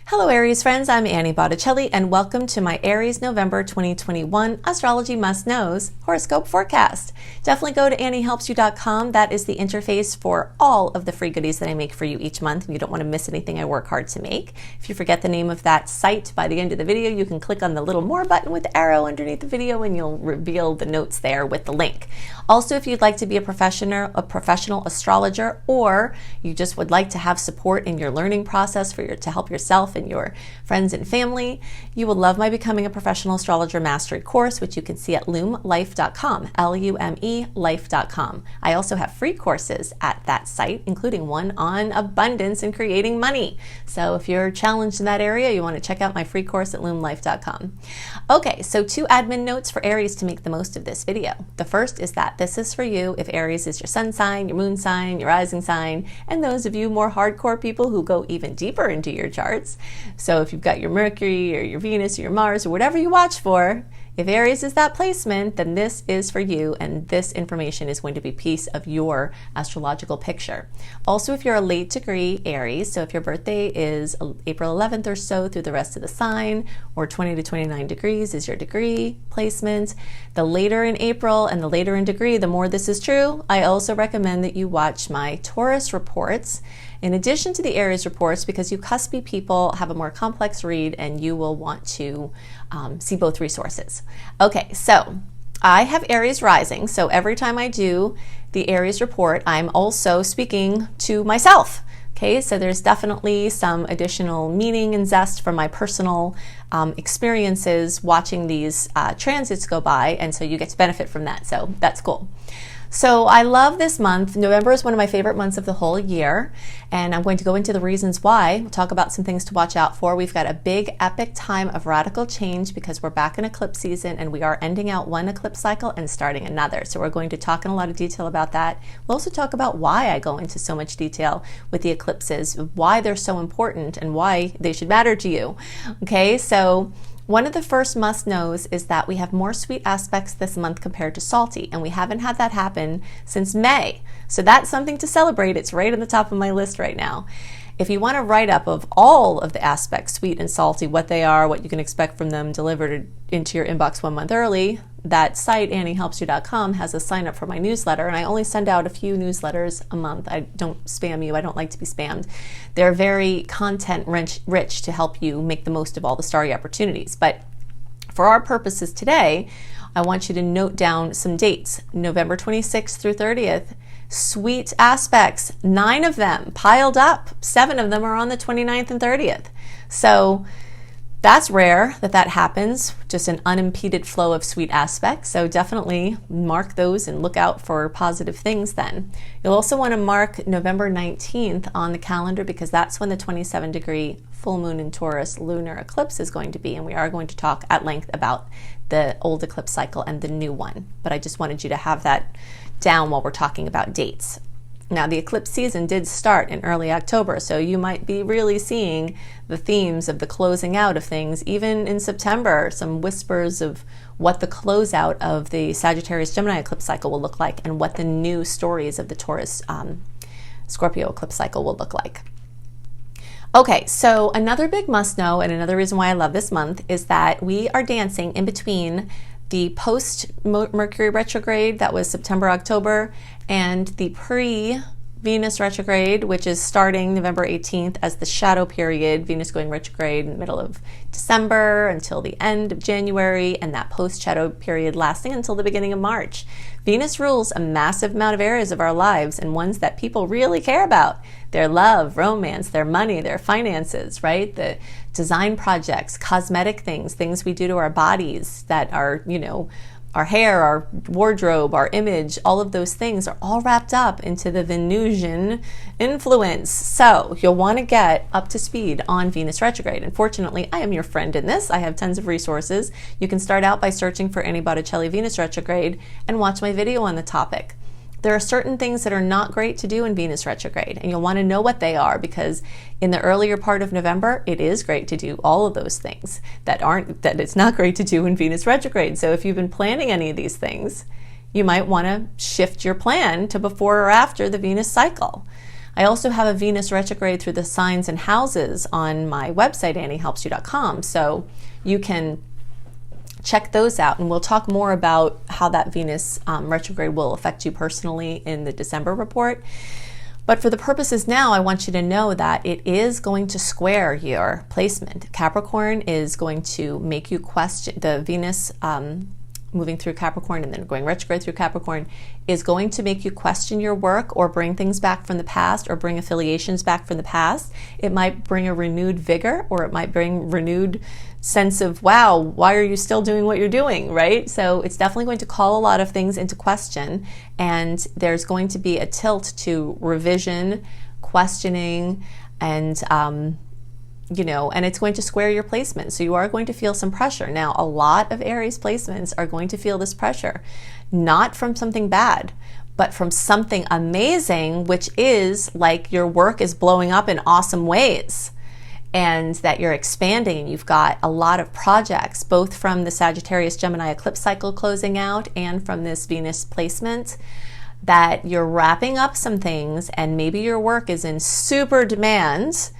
Hello Aries friends, I'm Annie Botticelli and welcome to my Aries November 2021 Astrology Must Knows Horoscope Forecast. Definitely go to anniehelpsyou.com. That is the interface for all of the free goodies that I make for you each month. You don't want to miss anything I work hard to make. If you forget the name of that site by the end of the video, you can click on the little more button with the arrow underneath the video and you'll reveal the notes there with the link. Also, if you'd like to be a professional astrologer, or you just would like to have support in your learning process to help yourself and your friends and family, you will love my Becoming a Professional Astrologer Mastery Course, which you can see at lumelife.com, L-U-M-E life.com. I also have free courses at that site, including one on abundance and creating money. So if you're challenged in that area, you want to check out my free course at lumelife.com. Okay, so 2 admin notes for Aries to make the most of this video. The first is that this is for you if Aries is your sun sign, your moon sign, your rising sign, and those of you more hardcore people who go even deeper into your charts. So if you've got your Mercury or your Venus or your Mars or whatever you watch for, if Aries is that placement, then this is for you, and this information is going to be a piece of your astrological picture. Also, if you're a late degree Aries, so if your birthday is April 11th or so through the rest of the sign, or 20 to 29 degrees is your degree placement, the later in April and the later in degree, the more this is true. I also recommend that you watch my Taurus reports in addition to the Aries reports, because you cuspy people have a more complex read and you will want to see both resources. Okay, so I have Aries rising, so every time I do the Aries report, I'm also speaking to myself. Okay, so there's definitely some additional meaning and zest from my personal experiences watching these transits go by, and so you get to benefit from that, so that's cool. So I love this month. November is one of my favorite months of the whole year, and I'm going to go into the reasons why. We'll talk about some things to watch out for. We've got a big epic time of radical change because we're back in eclipse season and we are ending out one eclipse cycle and starting another. So we're going to talk in a lot of detail about that. We'll also talk about why I go into so much detail with the eclipses, why they're so important and why they should matter to you. Okay, so one of the first must-knows is that we have more sweet aspects this month compared to salty, and we haven't had that happen since May. So that's something to celebrate. It's right on the top of my list right now. If you want a write-up of all of the aspects, sweet and salty, what they are, what you can expect from them delivered into your inbox 1 month early, that site, anniehelpsyou.com, has a sign up for my newsletter, and I only send out a few newsletters a month. I don't spam you. I don't like to be spammed. They're very content rich to help you make the most of all the starry opportunities. But for our purposes today, I want you to note down some dates. November 26th through 30th, sweet aspects, 9 of them piled up. 7 of them are on the 29th and 30th. So that's rare that happens, just an unimpeded flow of sweet aspects. So definitely mark those and look out for positive things then. You'll also want to mark November 19th on the calendar because that's when the 27-degree full moon in Taurus lunar eclipse is going to be, and we are going to talk at length about the old eclipse cycle and the new one. But I just wanted you to have that down while we're talking about dates. Now, the eclipse season did start in early October, so you might be really seeing the themes of the closing out of things. Even in September, some whispers of what the closeout of the Sagittarius-Gemini eclipse cycle will look like and what the new stories of the Taurus-Scorpio eclipse cycle will look like. Okay, so another big must-know and another reason why I love this month is that we are dancing in between the post-Mercury retrograde, that was September, October, and the pre-Venus retrograde, which is starting November 18th as the shadow period, Venus going retrograde in the middle of December until the end of January, and that post-shadow period lasting until the beginning of March. Venus rules a massive amount of areas of our lives and ones that people really care about. Their love, romance, their money, their finances, right? The design projects, cosmetic things, things we do to our bodies that are, our hair, our wardrobe, our image, all of those things are all wrapped up into the Venusian influence. So you'll want to get up to speed on Venus retrograde. And fortunately, I am your friend in this. I have tons of resources. You can start out by searching for Annie Botticelli Venus retrograde and watch my video on the topic. There are certain things that are not great to do in Venus retrograde, and you'll want to know what they are because in the earlier part of November, it is great to do all of those things that it's not great to do in Venus retrograde. So if you've been planning any of these things, you might want to shift your plan to before or after the Venus cycle. I also have a Venus retrograde through the signs and houses on my website, anniehelpsyou.com. So you can check those out, and we'll talk more about how that Venus retrograde will affect you personally in the December report. But for the purposes now, I want you to know that it is going to square your placement. Capricorn is going to make you question, the Venus moving through Capricorn and then going retrograde through Capricorn is going to make you question your work or bring things back from the past or bring affiliations back from the past. It might bring a renewed vigor, or it might bring renewed sense of, wow, why are you still doing what you're doing, right? So it's definitely going to call a lot of things into question, and there's going to be a tilt to revision, questioning, and and it's going to square your placement. So you are going to feel some pressure. Now, a lot of Aries placements are going to feel this pressure, not from something bad, but from something amazing, which is like your work is blowing up in awesome ways, and that you're expanding, and you've got a lot of projects, both from the Sagittarius Gemini eclipse cycle closing out and from this Venus placement, that you're wrapping up some things, and maybe your work is in super demand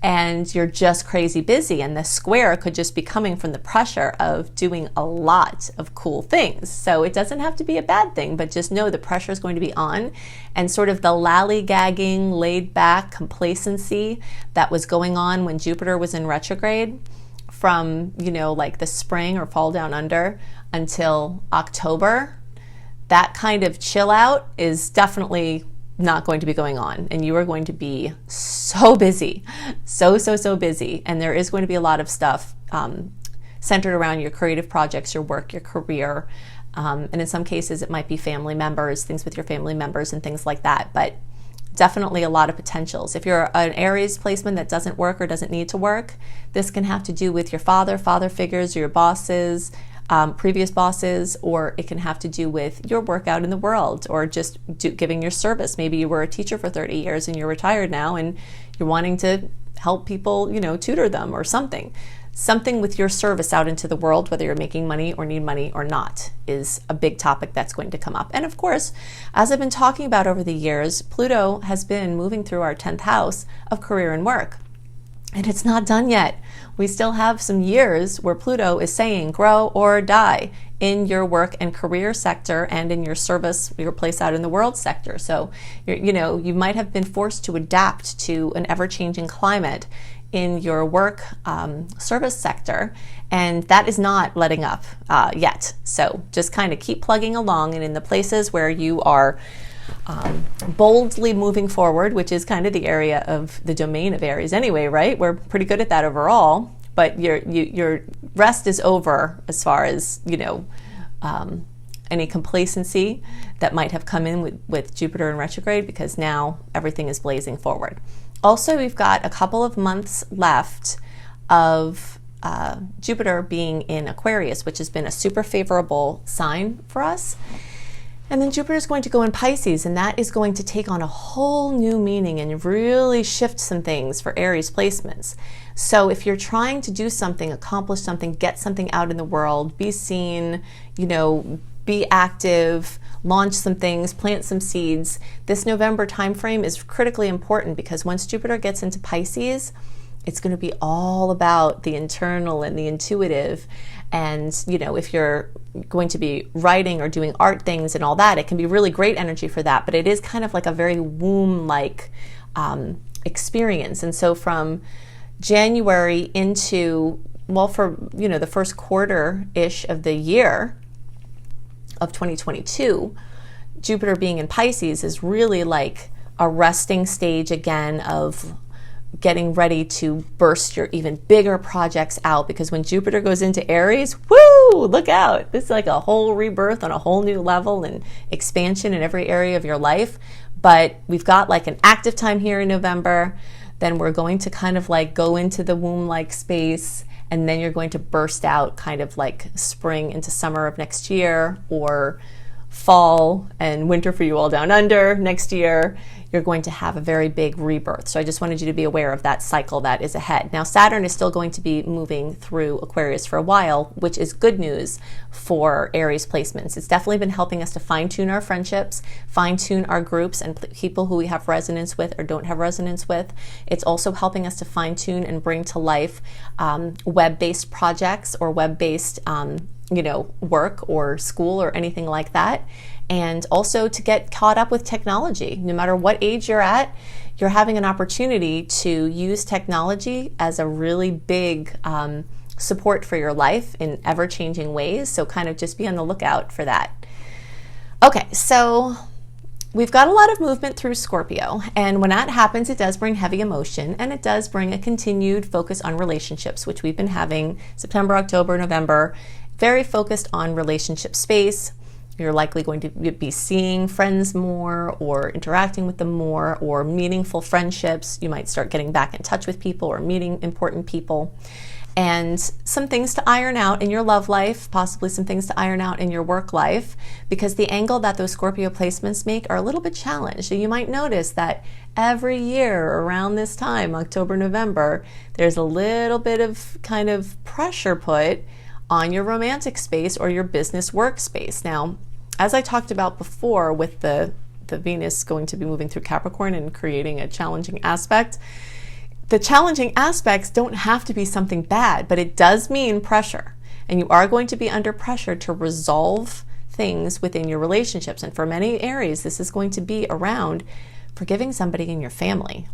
and you're just crazy busy, and the square could just be coming from the pressure of doing a lot of cool things. So it doesn't have to be a bad thing, but just know the pressure is going to be on, and sort of the lollygagging, laid back complacency that was going on when Jupiter was in retrograde from, like the spring or fall down under until October, that kind of chill out is definitely not going to be going on, and you are going to be so busy, so busy, and there is going to be a lot of stuff centered around your creative projects, your work, your career, and in some cases it might be family members, things with your family members and things like that, but definitely a lot of potentials. If you're an Aries placement that doesn't work or doesn't need to work, this can have to do with your father figures, your bosses, previous bosses, or it can have to do with your work out in the world, or just giving your service. Maybe you were a teacher for 30 years and you're retired now and you're wanting to help people, tutor them or something. Something with your service out into the world, whether you're making money or need money or not, is a big topic that's going to come up. And of course, as I've been talking about over the years, Pluto has been moving through our 10th house of career and work. And it's not done yet. We still have some years where Pluto is saying grow or die in your work and career sector and in your service, your place out in the world sector. So, you might have been forced to adapt to an ever-changing climate in your work service sector, and that is not letting up yet. So just kind of keep plugging along, and in the places where you are boldly moving forward, which is kind of the area of the domain of Aries anyway, right? We're pretty good at that overall, but your rest is over as far as, any complacency that might have come in with Jupiter in retrograde, because now everything is blazing forward. Also, we've got a couple of months left of Jupiter being in Aquarius, which has been a super favorable sign for us. And then Jupiter is going to go in Pisces, and that is going to take on a whole new meaning and really shift some things for Aries placements. So if you're trying to do something, accomplish something, get something out in the world, be seen, be active, launch some things, plant some seeds, this November timeframe is critically important, because once Jupiter gets into Pisces, it's going to be all about the internal and the intuitive. And, if you're going to be writing or doing art things and all that, it can be really great energy for that. But it is kind of like a very womb-like experience. And so from January into, for, the first quarter-ish of the year of 2022, Jupiter being in Pisces is really like a resting stage again of getting ready to burst your even bigger projects out, because when Jupiter goes into Aries, woo, look out. This is like a whole rebirth on a whole new level and expansion in every area of your life. But we've got like an active time here in November. Then we're going to kind of like go into the womb-like space, and then you're going to burst out kind of like spring into summer of next year, or fall and winter for you all down under next year. you're going to have a very big rebirth. So I just wanted you to be aware of that cycle that is ahead. Now, Saturn is still going to be moving through Aquarius for a while, which is good news for Aries placements. It's definitely been helping us to fine-tune our friendships, fine-tune our groups and people who we have resonance with or don't have resonance with. It's also helping us to fine-tune and bring to life web-based projects or web-based work or school or anything like that. And also to get caught up with technology. No matter what age you're at, you're having an opportunity to use technology as a really big support for your life in ever-changing ways. So kind of just be on the lookout for that. Okay, so we've got a lot of movement through Scorpio. And when that happens, it does bring heavy emotion, and it does bring a continued focus on relationships, which we've been having September, October, November, very focused on relationship space. You're likely going to be seeing friends more or interacting with them more, or meaningful friendships. You might start getting back in touch with people or meeting important people. And some things to iron out in your love life, possibly some things to iron out in your work life, because the angle that those Scorpio placements make are a little bit challenged. So you might notice that every year around this time, October, November, there's a little bit of kind of pressure put on your romantic space or your business workspace. Now, as I talked about before with the Venus going to be moving through Capricorn and creating a challenging aspect, the challenging aspects don't have to be something bad, but it does mean pressure. And you are going to be under pressure to resolve things within your relationships. And for many Aries, this is going to be around forgiving somebody in your family.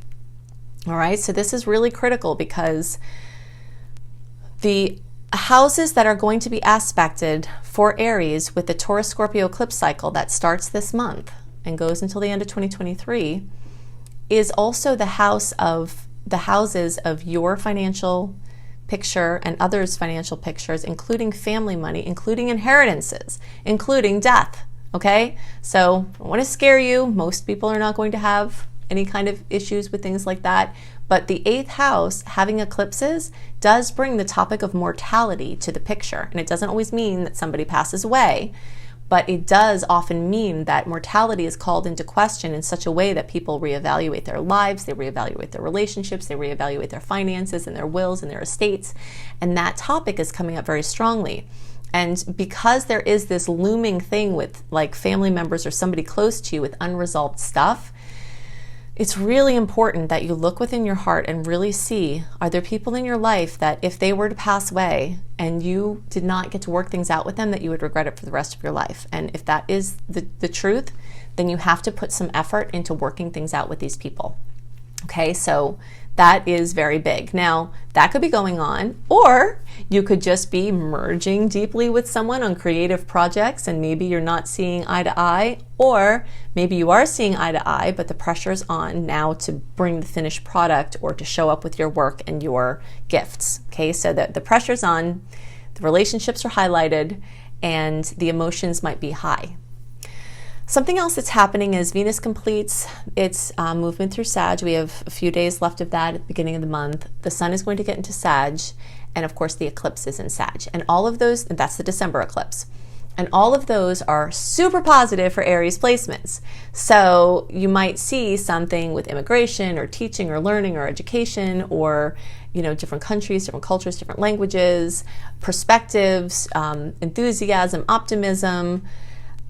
All right, so this is really critical because the houses that are going to be aspected for Aries with the Taurus Scorpio eclipse cycle that starts this month and goes until the end of 2023 is also the houses of your financial picture and others' financial pictures, including family money, including inheritances, including death. Okay, so I want to scare you. Most people are not going to have any kind of issues with things like that. But the 8th house, having eclipses, does bring the topic of mortality to the picture. And it doesn't always mean that somebody passes away, but it does often mean that mortality is called into question in such a way that people reevaluate their lives, they reevaluate their relationships, they reevaluate their finances and their wills and their estates. And that topic is coming up very strongly. And because there is this looming thing with like family members or somebody close to you with unresolved stuff, it's really important that you look within your heart and really see, are there people in your life that if they were to pass away and you did not get to work things out with them, that you would regret it for the rest of your life? And if that is the truth, then you have to put some effort into working things out with these people. Okay, so that is very big. Now, that could be going on, or you could just be merging deeply with someone on creative projects and maybe you're not seeing eye to eye, or maybe you are seeing eye to eye, but the pressure's on now to bring the finished product or to show up with your work and your gifts. Okay, so the pressure's on, the relationships are highlighted, and the emotions might be high. Something else that's happening is Venus completes its movement through Sag. We have a few days left of that at the beginning of the month. The sun is going to get into Sag, and of course the eclipse is in Sag. And all of those, and that's the December eclipse. And all of those are super positive for Aries placements. So you might see something with immigration or teaching or learning or education or different countries, different cultures, different languages, perspectives, enthusiasm, optimism,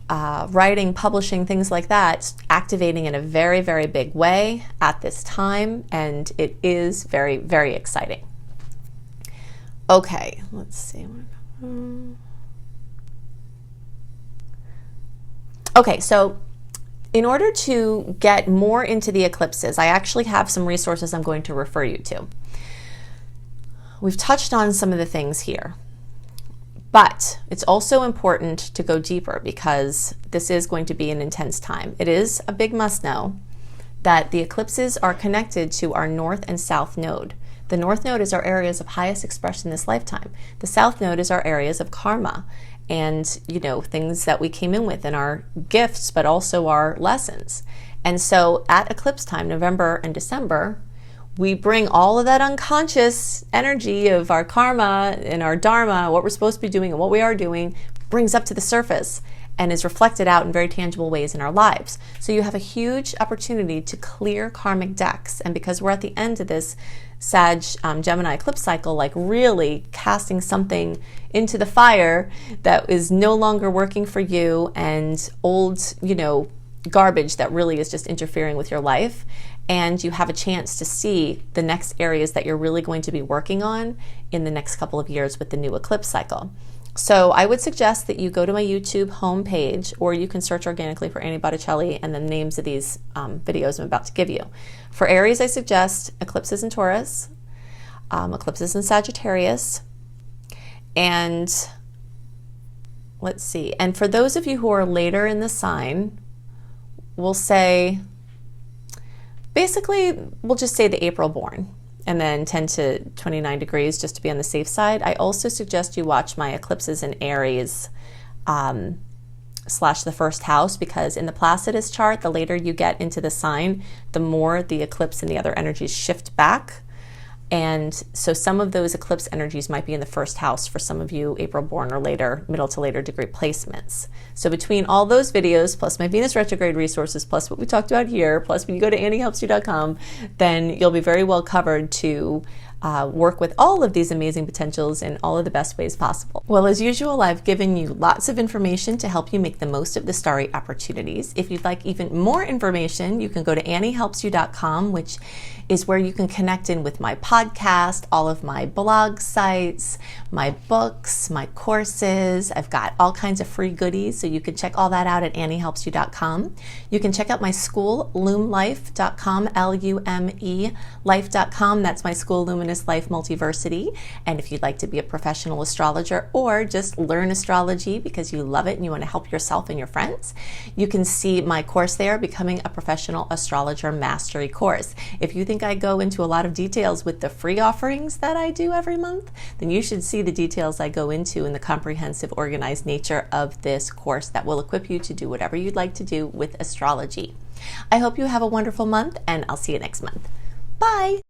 writing, publishing, things like that, activating in a very, very big way at this time, and it is very, very exciting. Okay, let's see. Okay, so in order to get more into the eclipses, I actually have some resources I'm going to refer you to. We've touched on some of the things here. But it's also important to go deeper because this is going to be an intense time. It is a big must know that the eclipses are connected to our North and South node. The North node is our areas of highest expression this lifetime. The South node is our areas of karma and, things that we came in with and our gifts, but also our lessons. And so at eclipse time, November and December, we bring all of that unconscious energy of our karma and our dharma, what we're supposed to be doing and what we are doing, brings up to the surface. and is reflected out in very tangible ways in our lives. So you have a huge opportunity to clear karmic decks. And because we're at the end of this Sag Gemini eclipse cycle, like really casting something into the fire that is no longer working for you, and old, garbage that really is just interfering with your life. And you have a chance to see the next areas that you're really going to be working on in the next couple of years with the new eclipse cycle. So I would suggest that you go to my YouTube homepage, or you can search organically for Annie Botticelli and the names of these videos I'm about to give you. For Aries, I suggest eclipses in Taurus, eclipses in Sagittarius, and let's see. And for those of you who are later in the sign, we'll say, basically, we'll just say the April born, and then 10 to 29 degrees just to be on the safe side. I also suggest you watch my eclipses in Aries / the first house, because in the Placidus chart, the later you get into the sign, the more the eclipse and the other energies shift back. And so some of those eclipse energies might be in the first house for some of you April born or later, middle to later degree placements. So between all those videos, plus my Venus retrograde resources, plus what we talked about here, plus when you go to anniehelpsyou.com, then you'll be very well covered to work with all of these amazing potentials in all of the best ways possible. Well, as usual, I've given you lots of information to help you make the most of the starry opportunities. If you'd like even more information, you can go to anniehelpsyou.com, which is where you can connect in with my podcast, all of my blog sites, my books, my courses. I've got all kinds of free goodies, so you can check all that out at anniehelpsyou.com. You can check out my school, lumelife.com, L-U-M-E, life.com. That's my school, Luminous Life Multiversity. And if you'd like to be a professional astrologer or just learn astrology because you love it and you want to help yourself and your friends, you can see my course there, Becoming a Professional Astrologer Mastery Course. If you think I go into a lot of details with the free offerings that I do every month, then you should see the details I go into in the comprehensive, organized nature of this course that will equip you to do whatever you'd like to do with astrology. I hope you have a wonderful month, and I'll see you next month. Bye!